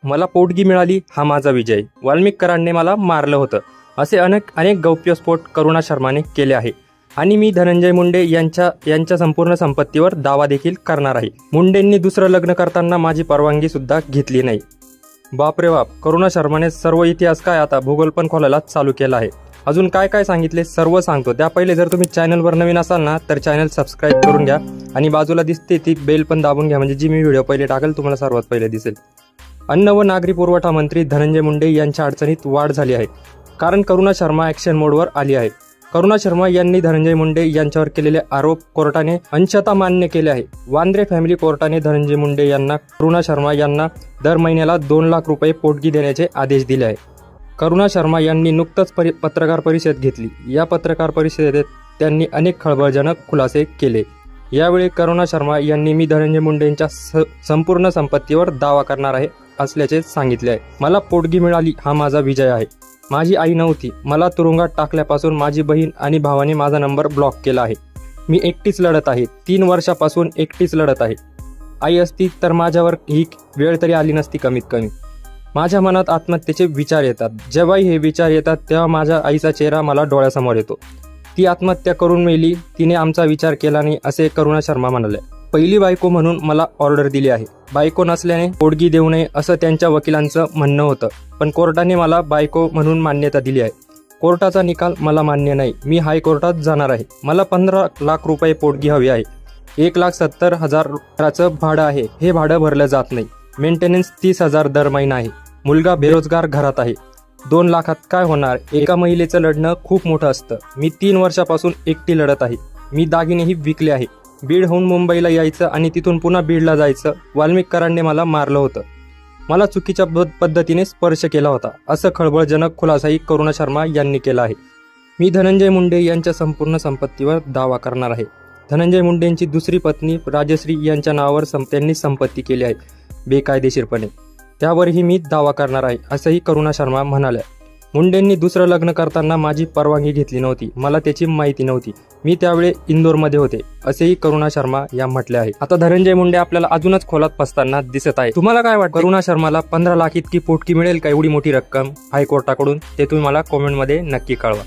मला पोटगी मिळाली हा माझा विजय, वाल्मिकरांनी मला मारलं होतं, असे अनेक गौप्यस्फोट करुणा शर्माने केले आहे आणि मी धनंजय मुंडे यांच्या संपूर्ण संपत्तीवर दावा देखील करणार आहे। मुंडेंनी दुसरं लग्न करताना माझी परवानगी सुद्धा घेतली नाही। बाप रे बाप, करुणा शर्माने सर्व इतिहास काय आता भूगोल पण खोलायला चालू केला आहे। अजून काय काय सांगितले सर्व सांगतो। त्या पहिले जर तुम्ही चॅनलवर नवीन असाल ना तर चॅनल सबस्क्राईब करून घ्या आणि बाजूला दिसते ती बेल पण दाबून घ्या, म्हणजे जी मी व्हिडिओ पहिले टाकेल तुम्हाला सर्वात पहिले दिसेल। अन्न व नागरी पुरवठा मंत्री धनंजय मुंडे यांच्या अडचणीत वाढ झाली आहे, कारण करुणा शर्मा ॲक्शन मोडवर आली आहे। करुणा शर्मा यांनी धनंजय मुंडे यांच्यावर केलेले आरोप कोर्टाने अंशतः मान्य केले आहे। वांद्रे फॅमिली कोर्टाने धनंजय मुंडे यांना करुणा शर्मा यांना दर महिन्याला 2 लाख रुपये पोटगी देण्याचे आदेश दिले आहे। करुणा शर्मा यांनी नुकतंच पत्रकार परिषद घेतली। या पत्रकार परिषदेत त्यांनी अनेक खळबळजनक खुलासे केले। यावेळी करुणा शर्मा यांनी मी धनंजय मुंडेंच्या संपूर्ण संपत्तीवर दावा करणार आहे असल्याचे सांगितले आहे। मला पोटगी मिळाली हा माझा विजय आहे। माझी आई नव्हती, मला तुरुंगात टाकल्यापासून माझी बहीण आणि भावाने माझा नंबर ब्लॉक केला आहे। मी एकटीच लढत आहे, 3 वर्षापासून एकटीच लढत आहे। आई असती तर माझ्यावर ही वेळ तरी आली नसती। कमीत कमी माझ्या मनात आत्महत्येचे विचार येतात। जेव्हाही हे विचार येतात तेव्हा माझ्या आईचा चेहरा मला डोळ्यासमोर येतो। ती आत्महत्या करून मेली, तिने आमचा विचार केला नाही असे करुणा शर्मा म्हणाले। पहिली बायको म्हणून मला ऑर्डर दिली आहे, बायको नसल्याने पोटगी देऊ नये असं त्यांच्या वकिलांचं म्हणणं होतं, पण कोर्टाने मला बायको म्हणून मान्यता दिली आहे। कोर्टाचा निकाल मला मान्य नाही, मी हायकोर्टात जाणार आहे। मला 15 लाख रुपये पोटगी हवी आहे। 1,70,000 भाडं आहे, हे भाडं भरलं जात नाही। मेंटेनन्स 30,000 दर महिना आहे। मुलगा बेरोजगार घरात आहे। 2 लाखात काय होणार? एका महिलेचं लढणं खूप मोठं असतं। मी 3 वर्षापासून एकटी लढत आहे। मी दागिनेही विकले आहे। बीडहून मुंबईला यायचं आणि तिथून पुन्हा बीडला जायचं। वाल्मिकरांनी मला मारलं होतं, मला चुकीच्या पद्धतीने स्पर्श केला होता, असं खळबळजनक खुलासाही करुणा शर्मा यांनी केला आहे। मी धनंजय मुंडे यांच्या संपूर्ण संपत्तीवर दावा करणार आहे। धनंजय मुंडेंची दुसरी पत्नी राजश्री यांच्या नावावर त्यांनी संपत्ती केली आहे बेकायदेशीरपणे, त्यावरही मी दावा करणार आहे असंही करुणा शर्मा म्हणाल्या। मुंडेंनी दुसरं लग्न करताना माझी परवानगी घेतली नव्हती, मला त्याची माहिती नव्हती, मी त्यावेळी इंदोरमध्ये होते असेही करुणा शर्मा या म्हटले आहे। आता धनंजय मुंडे आपल्याला अजूनच खोलात फसताना दिसत आहे। तुम्हाला काय वाटतं? करुणा शर्माला 15 लाख इतकी पोटगी मिळेल का? एवढी मोठी रक्कम हायकोर्टाकडून? ते तुम्ही मला कॉमेंटमध्ये नक्की कळवा।